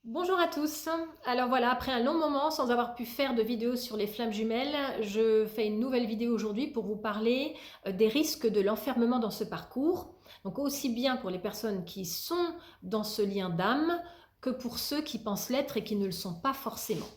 Bonjour à tous. Alors voilà, après un long moment sans avoir pu faire de vidéo sur les flammes jumelles, je fais une nouvelle vidéo aujourd'hui pour vous parler des risques de l'enfermement dans ce parcours. Donc aussi bien pour les personnes qui sont dans ce lien d'âme que pour ceux qui pensent l'être et qui ne le sont pas forcément.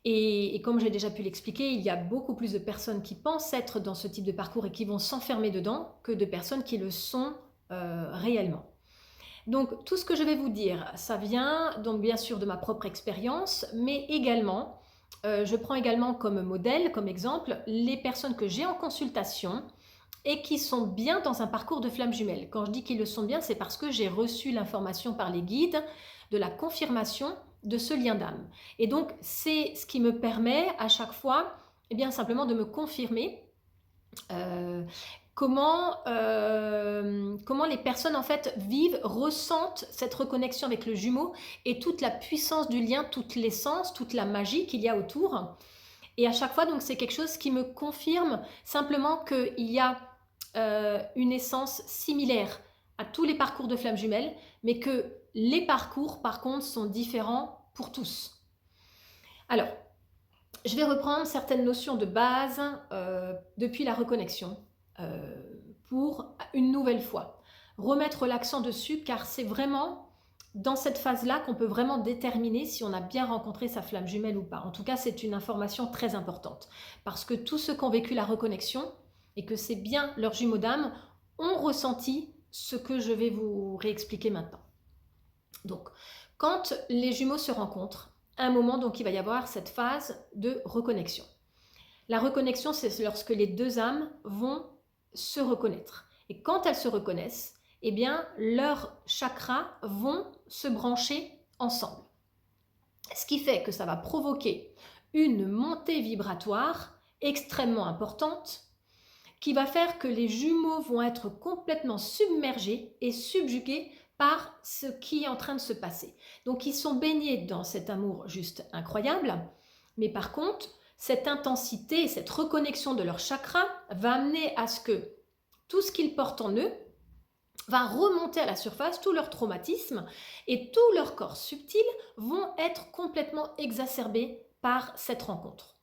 Et comme j'ai déjà pu l'expliquer, il y a beaucoup plus de personnes qui pensent être dans ce type de parcours et qui vont s'enfermer dedans que de personnes qui le sont réellement. Donc tout ce que je vais vous dire, ça vient donc bien sûr de ma propre expérience, mais également, je prends également comme modèle, comme exemple, les personnes que j'ai en consultation et qui sont bien dans un parcours de flammes jumelles. Quand je dis qu'ils le sont bien, c'est parce que j'ai reçu l'information par les guides de la confirmation de ce lien d'âme. Et donc c'est ce qui me permet à chaque fois, eh bien simplement de me confirmer euh, comment les personnes en fait vivent, ressentent cette reconnexion avec le jumeau et toute la puissance du lien, toute l'essence, toute la magie qu'il y a autour. Et à chaque fois, donc, c'est quelque chose qui me confirme simplement qu'il y a une essence similaire à tous les parcours de flammes jumelles, mais que les parcours, par contre, sont différents pour tous. Alors, je vais reprendre certaines notions de base depuis la reconnexion euh, pour une nouvelle fois. Remettre l'accent dessus car c'est vraiment dans cette phase-là qu'on peut vraiment déterminer si on a bien rencontré sa flamme jumelle ou pas. En tout cas, c'est une information très importante parce que tous ceux qui ont vécu la reconnexion et que c'est bien leur jumeau d'âme ont ressenti ce que je vais vous réexpliquer maintenant. Donc, quand les jumeaux se rencontrent, à un moment, donc, il va y avoir cette phase de reconnexion. La reconnexion, c'est lorsque les deux âmes vont se reconnaître. Et quand elles se reconnaissent, eh bien, leurs chakras vont se brancher ensemble. Ce qui fait que ça va provoquer une montée vibratoire extrêmement importante qui va faire que les jumeaux vont être complètement submergés et subjugués par ce qui est en train de se passer. Donc ils sont baignés dans cet amour juste incroyable, mais par contre, cette intensité, cette reconnexion de leur chakra va amener à ce que tout ce qu'ils portent en eux va remonter à la surface, tout leur traumatisme et tout leur corps subtil vont être complètement exacerbés par cette rencontre.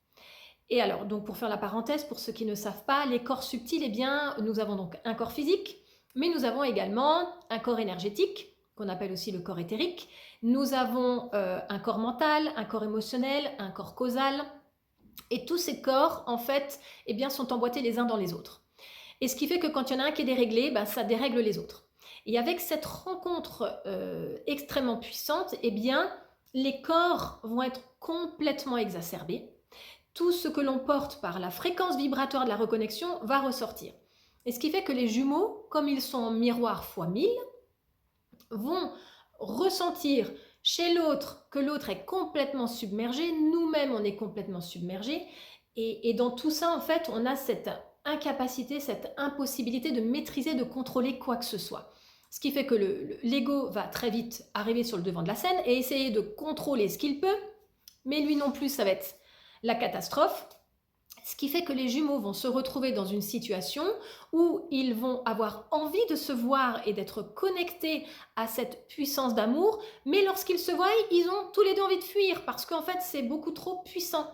Et alors, donc pour faire la parenthèse, pour ceux qui ne savent pas, les corps subtils, eh bien, nous avons donc un corps physique, mais nous avons également un corps énergétique, qu'on appelle aussi le corps éthérique. Nous avons un corps mental, un corps émotionnel, un corps causal. Et tous ces corps, en fait, eh bien, sont emboîtés les uns dans les autres. Et ce qui fait que quand il y en a un qui est déréglé, ben, ça dérègle les autres. Et avec cette rencontre extrêmement puissante, eh bien, les corps vont être complètement exacerbés. Tout ce que l'on porte par la fréquence vibratoire de la reconnexion va ressortir. Et ce qui fait que les jumeaux, comme ils sont en miroir fois 1000, vont ressentir chez l'autre que l'autre est complètement submergé, nous-mêmes on est complètement submergés, et dans tout ça en fait on a cette incapacité, cette impossibilité de maîtriser, de contrôler quoi que ce soit. Ce qui fait que l'ego va très vite arriver sur le devant de la scène et essayer de contrôler ce qu'il peut, mais lui non plus ça va être la catastrophe. Ce qui fait que les jumeaux vont se retrouver dans une situation où ils vont avoir envie de se voir et d'être connectés à cette puissance d'amour, mais lorsqu'ils se voient, ils ont tous les deux envie de fuir parce qu'en fait c'est beaucoup trop puissant.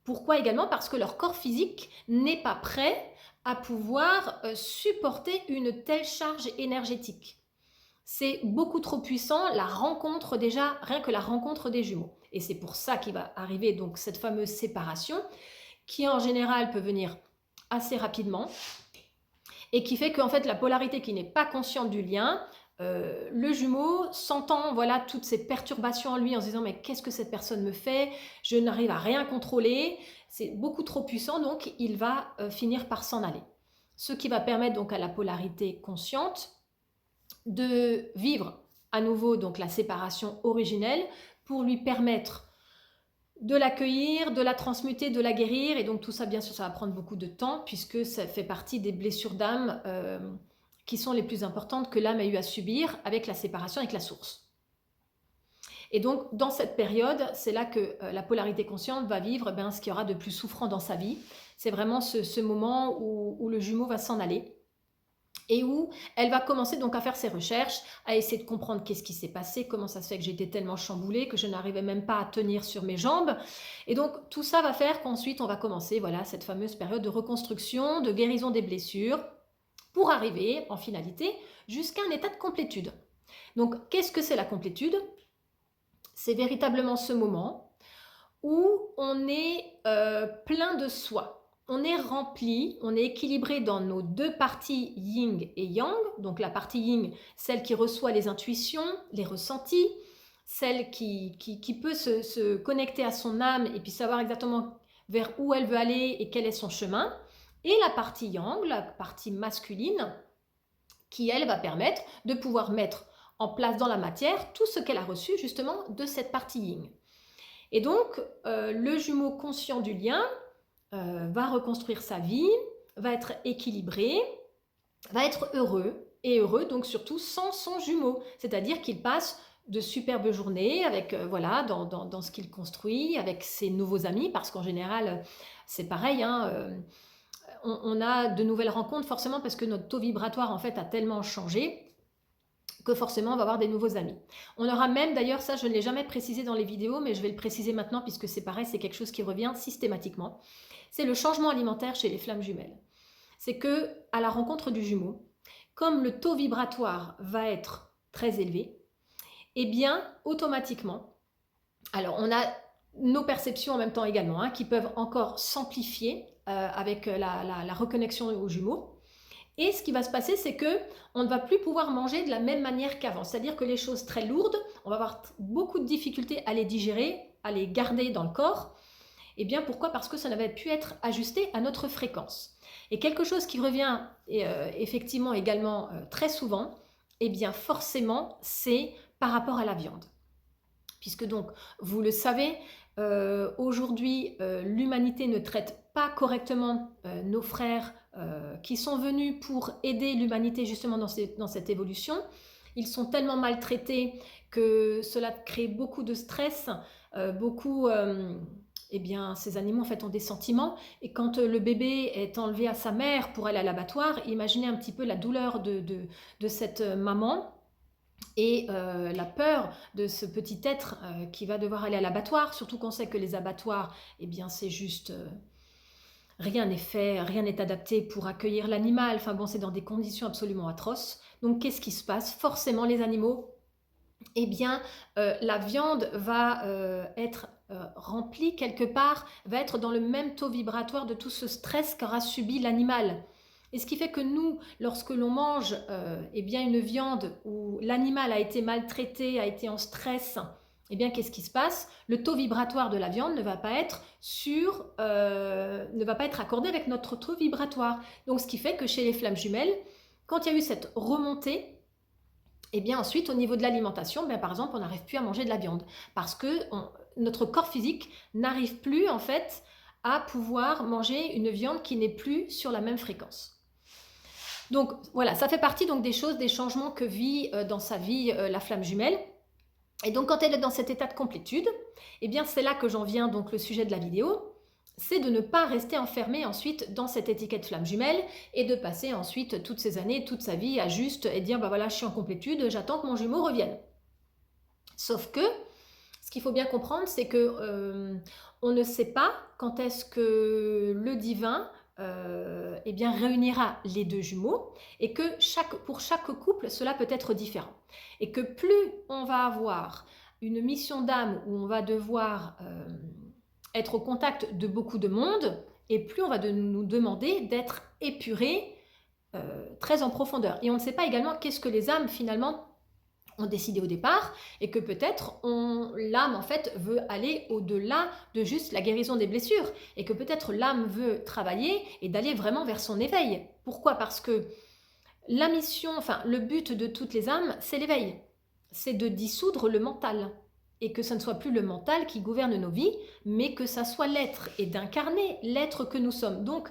Pourquoi également? Parce que leur corps physique n'est pas prêt à pouvoir supporter une telle charge énergétique. C'est beaucoup trop puissant, la rencontre déjà, rien que la rencontre des jumeaux. Et c'est pour ça qu'il va arriver donc cette fameuse séparation qui en général peut venir assez rapidement et qui fait qu'en fait la polarité qui n'est pas consciente du lien, le jumeau sentant voilà toutes ces perturbations en lui en se disant mais qu'est-ce que cette personne me fait, je n'arrive à rien contrôler, c'est beaucoup trop puissant donc il va finir par s'en aller. Ce qui va permettre donc à la polarité consciente de vivre à nouveau donc la séparation originelle pour lui permettre de l'accueillir, de la transmuter, de la guérir. Et donc tout ça, bien sûr, ça va prendre beaucoup de temps puisque ça fait partie des blessures d'âme qui sont les plus importantes que l'âme a eu à subir avec la séparation avec la source. Et donc, dans cette période, c'est là que la polarité consciente va vivre ce qu'il y aura de plus souffrant dans sa vie. C'est vraiment ce moment où le jumeau va s'en aller. et où elle va commencer donc à faire ses recherches, à essayer de comprendre qu'est-ce qui s'est passé, comment ça se fait que j'étais tellement chamboulée, que je n'arrivais même pas à tenir sur mes jambes. Et donc tout ça va faire qu'ensuite on va commencer voilà, cette fameuse période de reconstruction, de guérison des blessures, pour arriver en finalité jusqu'à un état de complétude. Donc qu'est-ce que c'est la complétude? C'est véritablement ce moment où on est plein de soi. On est rempli, on est équilibré dans nos deux parties yin et yang. Donc la partie yin, celle qui reçoit les intuitions, les ressentis, celle qui peut se connecter à son âme et puis savoir exactement vers où elle veut aller et quel est son chemin. Et la partie yang, la partie masculine, qui elle va permettre de pouvoir mettre en place dans la matière tout ce qu'elle a reçu justement de cette partie yin. Et donc, le jumeau conscient du lien va reconstruire sa vie, va être équilibré, va être heureux, et heureux donc surtout sans son jumeau. C'est-à-dire qu'il passe de superbes journées avec, voilà, dans ce qu'il construit, avec ses nouveaux amis, parce qu'en général, c'est pareil, hein, on a de nouvelles rencontres forcément parce que notre taux vibratoire en fait a tellement changé que forcément on va avoir des nouveaux amis. On aura même, d'ailleurs ça je ne l'ai jamais précisé dans les vidéos, mais je vais le préciser maintenant puisque c'est pareil, c'est quelque chose qui revient systématiquement. C'est le changement alimentaire chez les flammes jumelles. C'est que à la rencontre du jumeau, comme le taux vibratoire va être très élevé, eh bien automatiquement, alors on a nos perceptions en même temps également, hein, qui peuvent encore s'amplifier avec la reconnexion aux jumeaux. Et ce qui va se passer, c'est que on ne va plus pouvoir manger de la même manière qu'avant. C'est-à-dire que les choses très lourdes, on va avoir beaucoup de difficultés à les digérer, à les garder dans le corps. Et bien pourquoi? Parce que ça n'avait pu être ajusté à notre fréquence. Et quelque chose qui revient effectivement également très souvent, eh bien forcément, c'est par rapport à la viande. Puisque donc, vous le savez, aujourd'hui, l'humanité ne traite pas correctement nos frères qui sont venus pour aider l'humanité justement dans cette évolution. Ils sont tellement maltraités que cela crée beaucoup de stress, beaucoup... eh bien, ces animaux en fait ont des sentiments et quand le bébé est enlevé à sa mère pour aller à l'abattoir, imaginez un petit peu la douleur de cette maman et la peur de ce petit être qui va devoir aller à l'abattoir, surtout qu'on sait que les abattoirs, eh bien c'est juste... rien n'est fait, rien n'est adapté pour accueillir l'animal. Enfin bon, c'est dans des conditions absolument atroces. Donc qu'est-ce qui se passe? Forcément, les animaux, eh bien, la viande va être remplie quelque part, va être dans le même taux vibratoire de tout ce stress qu'aura subi l'animal. Et ce qui fait que nous, lorsque l'on mange eh bien une viande où l'animal a été maltraité, a été en stress, eh bien qu'est-ce qui se passe? Le taux vibratoire de la viande ne va pas être ne va pas être accordé avec notre taux vibratoire. Donc ce qui fait que chez les flammes jumelles, quand il y a eu cette remontée, et bien ensuite au niveau de l'alimentation, par exemple on n'arrive plus à manger de la viande parce que notre corps physique n'arrive plus en fait à pouvoir manger une viande qui n'est plus sur la même fréquence. Donc voilà, ça fait partie donc des choses, des changements que vit dans sa vie la flamme jumelle. Et donc quand elle est dans cet état de complétude, eh bien c'est là que j'en viens donc le sujet de la vidéo, c'est de ne pas rester enfermé ensuite dans cette étiquette flamme jumelle et de passer ensuite toutes ces années, toute sa vie à juste et dire voilà je suis en complétude, j'attends que mon jumeau revienne. Sauf que ce qu'il faut bien comprendre, c'est que on ne sait pas quand est-ce que le divin eh bien, réunira les deux jumeaux et que pour chaque couple, cela peut être différent. Et que plus on va avoir une mission d'âme où on va devoir être au contact de beaucoup de monde, et plus on va nous demander d'être épurés très en profondeur. Et on ne sait pas également qu'est-ce que les âmes finalement ont décidé au départ et que peut-être l'âme en fait veut aller au-delà de juste la guérison des blessures et que peut-être l'âme veut travailler et d'aller vraiment vers son éveil. Pourquoi? Parce que la mission, enfin le but de toutes les âmes, c'est l'éveil. C'est de dissoudre le mental et que ce ne soit plus le mental qui gouverne nos vies, mais que ça soit l'être et d'incarner l'être que nous sommes. Donc,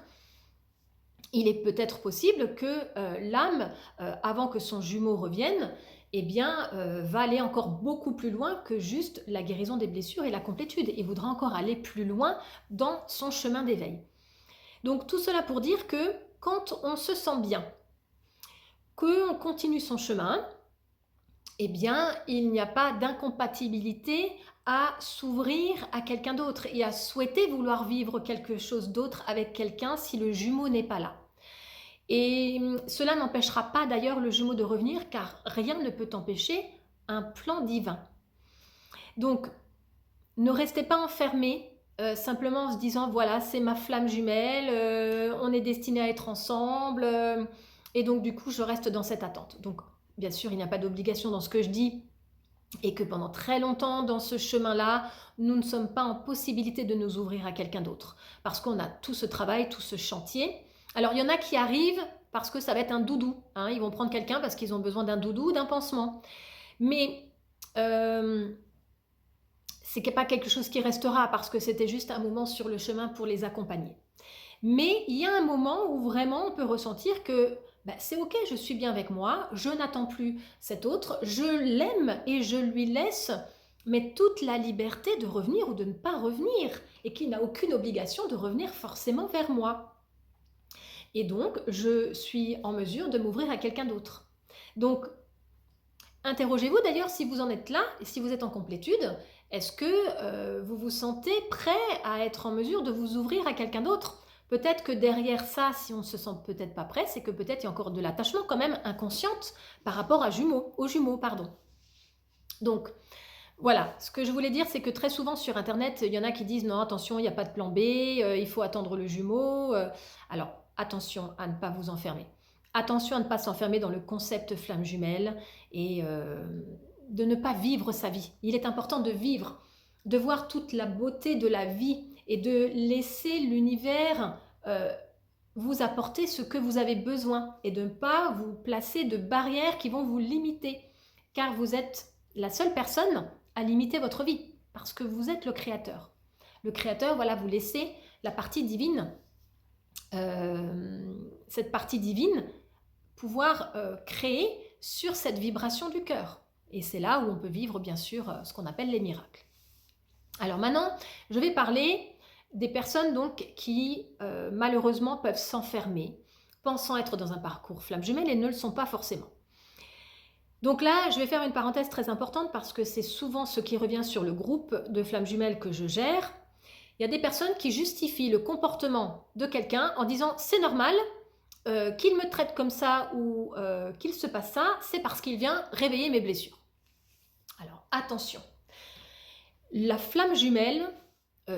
il est peut-être possible que l'âme, avant que son jumeau revienne, eh bien, va aller encore beaucoup plus loin que juste la guérison des blessures et la complétude, et voudra encore aller plus loin dans son chemin d'éveil. Donc tout cela pour dire que quand on se sent bien, qu'on continue son chemin, eh bien, il n'y a pas d'incompatibilité à s'ouvrir à quelqu'un d'autre et à souhaiter vouloir vivre quelque chose d'autre avec quelqu'un si le jumeau n'est pas là. Et cela n'empêchera pas d'ailleurs le jumeau de revenir car rien ne peut empêcher un plan divin. Donc, ne restez pas enfermés simplement en se disant voilà, c'est ma flamme jumelle, on est destiné à être ensemble et donc du coup, je reste dans cette attente. Donc, bien sûr, il n'y a pas d'obligation dans ce que je dis et que pendant très longtemps dans ce chemin-là, nous ne sommes pas en possibilité de nous ouvrir à quelqu'un d'autre parce qu'on a tout ce travail, tout ce chantier. Alors, il y en a qui arrivent parce que ça va être un doudou. Hein, ils vont prendre quelqu'un parce qu'ils ont besoin d'un doudou, d'un pansement. Mais c'est pas quelque chose qui restera parce que c'était juste un moment sur le chemin pour les accompagner. Mais il y a un moment où vraiment on peut ressentir que c'est ok, je suis bien avec moi, je n'attends plus cet autre, je l'aime et je lui laisse mais toute la liberté de revenir ou de ne pas revenir et qu'il n'a aucune obligation de revenir forcément vers moi. Et donc, je suis en mesure de m'ouvrir à quelqu'un d'autre. Donc, interrogez-vous d'ailleurs si vous en êtes là et si vous êtes en complétude. Est-ce que vous vous sentez prêt à être en mesure de vous ouvrir à quelqu'un d'autre? Peut-être que derrière ça, si on ne se sent peut-être pas prêt, c'est que peut-être il y a encore de l'attachement quand même inconsciente par rapport aux jumeaux, pardon. Donc, voilà, ce que je voulais dire, c'est que très souvent sur Internet, il y en a qui disent non, attention, il n'y a pas de plan B, il faut attendre le jumeau. Alors, attention à ne pas vous enfermer. Attention à ne pas s'enfermer dans le concept flamme jumelle et de ne pas vivre sa vie. Il est important de vivre, de voir toute la beauté de la vie et de laisser l'univers vous apporter ce que vous avez besoin et de ne pas vous placer de barrières qui vont vous limiter. Car vous êtes la seule personne à limiter votre vie parce que vous êtes le créateur. Le créateur, voilà, vous laissez la partie divine, cette partie divine, pouvoir créer sur cette vibration du cœur. Et c'est là où on peut vivre, bien sûr, ce qu'on appelle les miracles. Alors maintenant, je vais parler des personnes donc qui, malheureusement, peuvent s'enfermer, pensant être dans un parcours flamme jumelle et ne le sont pas forcément. Donc là, je vais faire une parenthèse très importante parce que c'est souvent ce qui revient sur le groupe de flammes jumelles que je gère. Il y a des personnes qui justifient le comportement de quelqu'un en disant c'est normal qu'il me traite comme ça ou qu'il se passe ça, c'est parce qu'il vient réveiller mes blessures. Alors attention, la flamme jumelle,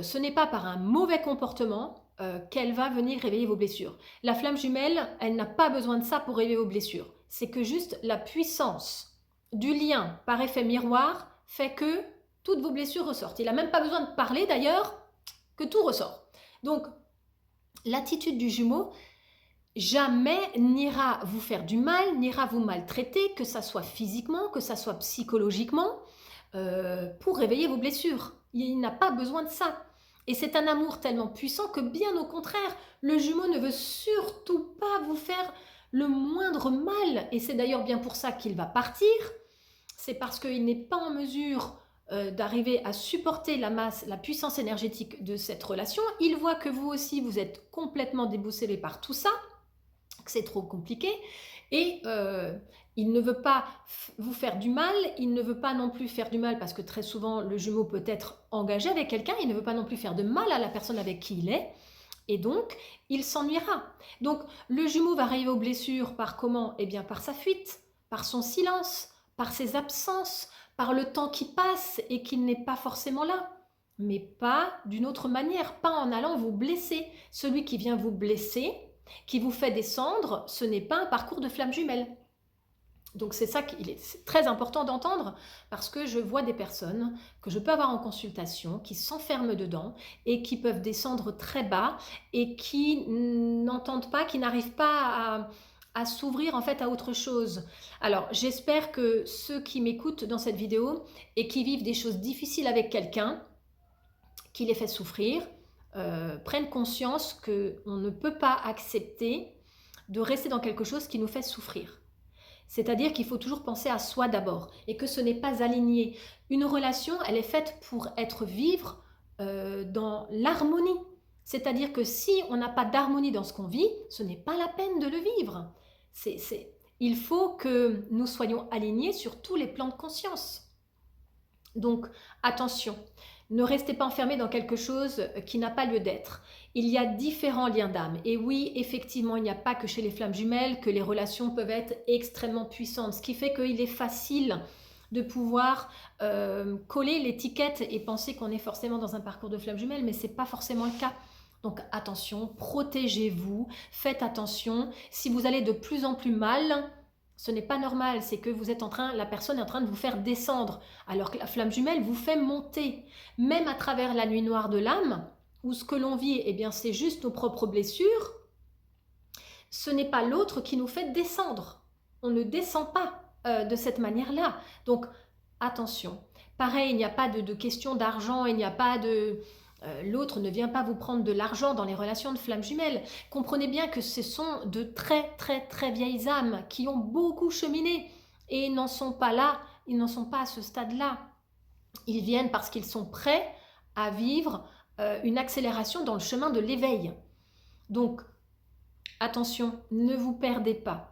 ce n'est pas par un mauvais comportement qu'elle va venir réveiller vos blessures. La flamme jumelle, elle n'a pas besoin de ça pour réveiller vos blessures. C'est que juste la puissance du lien par effet miroir fait que toutes vos blessures ressortent. Il n'a même pas besoin de parler d'ailleurs, que tout ressort. Donc, l'attitude du jumeau jamais n'ira vous faire du mal, n'ira vous maltraiter, que ça soit physiquement, que ça soit psychologiquement, pour réveiller vos blessures. Il n'a pas besoin de ça. Et c'est un amour tellement puissant que bien au contraire, le jumeau ne veut surtout pas vous faire le moindre mal. Et c'est d'ailleurs bien pour ça qu'il va partir. C'est parce qu'il n'est pas en mesure d'arriver à supporter la masse, la puissance énergétique de cette relation. Il voit que vous aussi, vous êtes complètement déboussolé par tout ça, que c'est trop compliqué. Et il ne veut pas vous faire du mal, il ne veut pas non plus faire du mal parce que très souvent le jumeau peut être engagé avec quelqu'un, il ne veut pas non plus faire de mal à la personne avec qui il est et donc il s'ennuiera. Donc le jumeau va arriver aux blessures par comment? Eh bien par sa fuite, par son silence, par ses absences, par le temps qui passe et qu'il n'est pas forcément là. Mais pas d'une autre manière, pas en allant vous blesser. Celui qui vient vous blesser, qui vous fait descendre, ce n'est pas un parcours de flamme jumelle. Donc c'est ça qu'il est très important d'entendre parce que je vois des personnes que je peux avoir en consultation qui s'enferment dedans et qui peuvent descendre très bas et qui n'entendent pas, qui n'arrivent pas à s'ouvrir en fait à autre chose. Alors j'espère que ceux qui m'écoutent dans cette vidéo et qui vivent des choses difficiles avec quelqu'un, qui les fait souffrir, prennent conscience qu'on ne peut pas accepter de rester dans quelque chose qui nous fait souffrir. C'est-à-dire qu'il faut toujours penser à soi d'abord et que ce n'est pas aligné. Une relation, elle est faite pour vivre dans l'harmonie. C'est-à-dire que si on n'a pas d'harmonie dans ce qu'on vit, ce n'est pas la peine de le vivre. Il faut que nous soyons alignés sur tous les plans de conscience. Donc attention, ne restez pas enfermés dans quelque chose qui n'a pas lieu d'être. Il y a différents liens d'âme. Et oui, effectivement, il n'y a pas que chez les flammes jumelles que les relations peuvent être extrêmement puissantes. Ce qui fait qu'il est facile de pouvoir coller l'étiquette et penser qu'on est forcément dans un parcours de flammes jumelles, mais ce n'est pas forcément le cas. Donc attention, protégez-vous, faites attention. Si vous allez de plus en plus mal, ce n'est pas normal, c'est que la personne est en train de vous faire descendre, alors que la flamme jumelle vous fait monter. Même à travers la nuit noire de l'âme, où ce que l'on vit, eh bien, c'est juste nos propres blessures, ce n'est pas l'autre qui nous fait descendre. On ne descend pas de cette manière-là. Donc, attention. Pareil, il n'y a pas de question d'argent, il n'y a pas de... l'autre ne vient pas vous prendre de l'argent dans les relations de flammes jumelles. Comprenez bien que ce sont de très très très vieilles âmes qui ont beaucoup cheminé et n'en sont pas là, ils n'en sont pas à ce stade-là. Ils viennent parce qu'ils sont prêts à vivre une accélération dans le chemin de l'éveil. Donc, attention, ne vous perdez pas.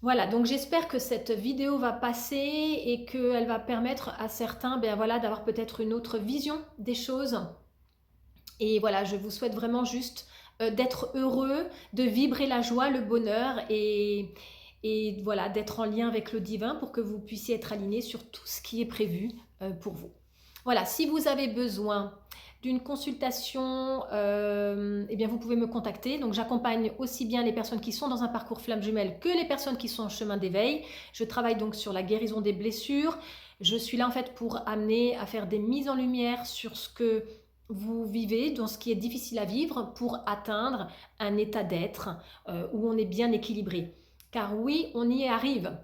Voilà, donc j'espère que cette vidéo va passer et qu'elle va permettre à certains d'avoir peut-être une autre vision des choses. Et voilà, je vous souhaite vraiment juste d'être heureux, de vibrer la joie, le bonheur et voilà, d'être en lien avec le divin pour que vous puissiez être alignés sur tout ce qui est prévu pour vous. Voilà, si vous avez besoin d'une consultation, eh bien vous pouvez me contacter. Donc j'accompagne aussi bien les personnes qui sont dans un parcours flamme jumelle que les personnes qui sont en chemin d'éveil. Je travaille donc sur la guérison des blessures. Je suis là en fait pour amener à faire des mises en lumière sur ce que vous vivez, dans ce qui est difficile à vivre pour atteindre un état d'être où on est bien équilibré. Car oui, on y arrive.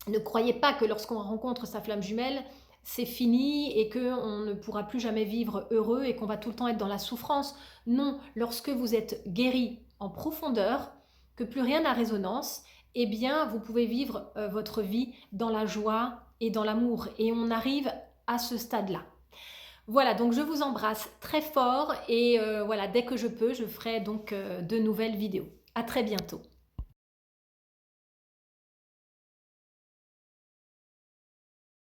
Ne croyez pas que lorsqu'on rencontre sa flamme jumelle, c'est fini et qu'on ne pourra plus jamais vivre heureux et qu'on va tout le temps être dans la souffrance. Non, lorsque vous êtes guéri en profondeur, que plus rien n'a résonance, eh bien vous pouvez vivre votre vie dans la joie et dans l'amour. Et on arrive à ce stade-là. Voilà, donc je vous embrasse très fort et voilà, dès que je peux, je ferai donc de nouvelles vidéos. À très bientôt.